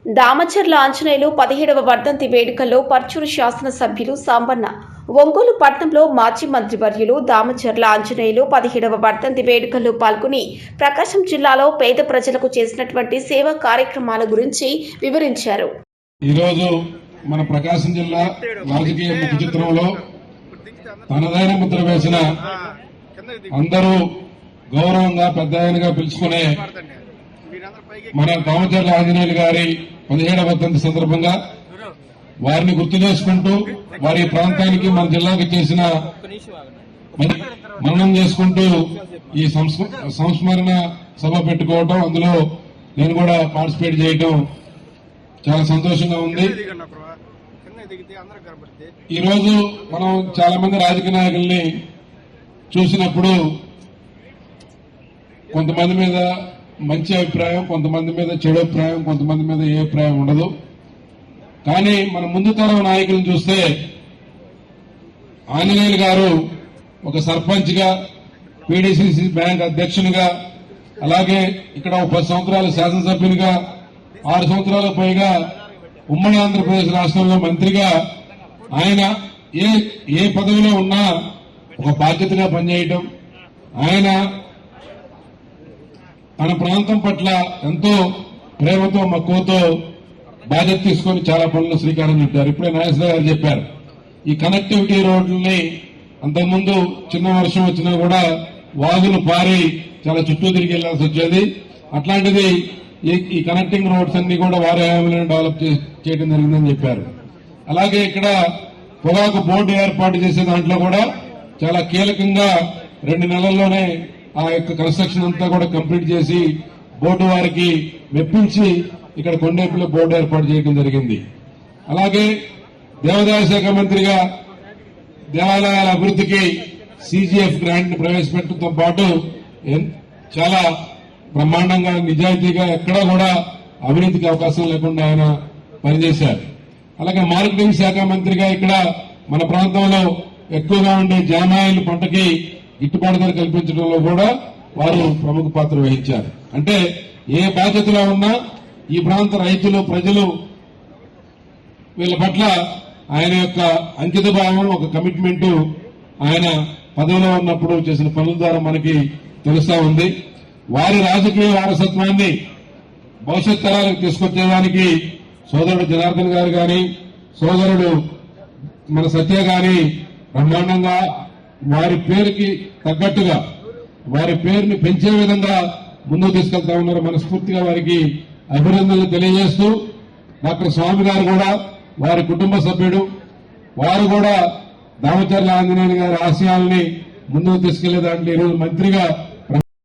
దామచర్ల ఆంజనేయులు 17వ వర్ధంతి వేడుకల్లో పర్చూరు శాసనసభ్యులు సాంబన్న, ఒంగోలు పట్టణంలో మాజీ మంత్రివర్యులు దామచర్ల ఆంజనేయులు 17వ వర్ధంతి వేడుకల్లో పాల్గొని ప్రకాశం జిల్లాలో పేద ప్రజలకు చేసినటువంటి సేవా కార్యక్రమాల గురించి వివరించారు. ఈరోజు మన ప్రకాశం జిల్లా రాజకీయ ముఖ చిత్రంలో తనదైన ముద్ర వేసిన, అందరూ గౌరవంగా పెద్ద ఆయనగా పిలుచుకునే మన దామచర్ల ఆంజనేయులు గారి 17వ వర్ధంతి సందర్భంగా వారిని గుర్తు చేసుకుంటూ వారి ప్రాంతానికి మన జిల్లాకి చేసిన మననం చేసుకుంటూ ఈ సంస్మరణ సభ పెట్టుకోవటం, అందులో నేను కూడా పార్టిసిపేట్ చేయటం చాలా సంతోషంగా ఉంది. ఈరోజు మనం చాలా మంది రాజకీయ నాయకుల్ని చూసినప్పుడు కొంతమంది మీద మంచి అభిప్రాయం, కొంతమంది మీద చెడు అభిప్రాయం, కొంతమంది మీద ఏ అభిప్రాయం ఉండదు. కానీ మన ముందు తరం నాయకులను చూస్తే ఆంజనేయులు గారు ఒక సర్పంచ్ గా, పీడీసీసీ బ్యాంక్ అధ్యక్షునిగా, అలాగే ఇక్కడ 10 సంవత్సరాలు శాసనసభ్యునిగా, 6 సంవత్సరాలకు పైగా ఉమ్మడి ఆంధ్రప్రదేశ్ రాష్ట్రంలో మంత్రిగా ఆయన ఏ పదవిలో ఉన్నా ఒక బాధ్యతగా పనిచేయటం, ఆయన తన ప్రాంతం పట్ల ఎంతో ప్రేమతో మక్కువతో బాధ్యత తీసుకొని చాలా పనులు శ్రీకారం చుట్టారు. ఇప్పుడే నాగేశ్వర గారు చెప్పారు, ఈ కనెక్టివిటీ రోడ్లని అంతకుముందు చిన్న వర్షం వచ్చినా కూడా వాగులు పారి చాలా చుట్టూ తిరిగి వెళ్లాల్సి వచ్చేది. అట్లాంటిది ఈ కనెక్టింగ్ రోడ్స్ అన్ని కూడా వారి హయాంలోనే డెవలప్ చేయడం జరిగిందని చెప్పారు. అలాగే ఇక్కడ పొగాకు బోర్డు ఏర్పాటు చేసే దాంట్లో కూడా చాలా కీలకంగా 2 నెలల్లోనే ఆ యొక్క కన్స్ట్రక్షన్ అంతా కూడా కంప్లీట్ చేసి బోర్డు వారికి మెప్పించి ఇక్కడ కొండేపులో బోర్డు ఏర్పాటు చేయడం జరిగింది. అలాగే దేవాదాయ శాఖ మంత్రిగా దేవాలయాల అభివృద్ధికి CGF గ్రాంట్ ప్రవేశపెట్టడంతో పాటు చాలా బ్రహ్మాండంగా, నిజాయితీగా, ఎక్కడా కూడా అవినీతికి అవకాశం లేకుండా ఆయన పనిచేశారు. అలాగే మార్కెటింగ్ శాఖ మంత్రిగా ఇక్కడ మన ప్రాంతంలో ఎక్కువగా ఉండే జామాయిల్ పంటకి గిట్టుబాటు ధర కల్పించడంలో కూడా వారు ప్రముఖ పాత్ర వహించారు. అంటే ఏ బాధ్యతలో ఉన్నా ఈ ప్రాంత రైతులు, ప్రజలు వీళ్ళ పట్ల ఆయన యొక్క అంకిత భావం, ఒక కమిట్మెంట్ ఆయన పదవిలో ఉన్నప్పుడు చేసిన పనుల ద్వారా మనకి తెలుస్తా ఉంది. వారి రాజకీయ వారసత్వాన్ని భవిష్యత్ తరాలకు తీసుకొచ్చేదానికి సోదరుడు జనార్దన్ గారు గాని, సోదరుడు మన సత్య గాని బ్రహ్మాండంగా వారి పేరుకి తగ్గట్టుగా వారి పేరుని పెంచే విధంగా ముందుకు తీసుకెళ్తా ఉన్నారు. మనస్ఫూర్తిగా వారికి అభినందనలు తెలియజేస్తూ, డాక్టర్ స్వామి గారు కూడా వారి కుటుంబ సభ్యుడు, వారు కూడా దామచర్ల ఆంజనేయులు గారి ఆశయాల్ని ముందుకు తీసుకెళ్లే దాంట్లో ఈరోజు మంత్రిగా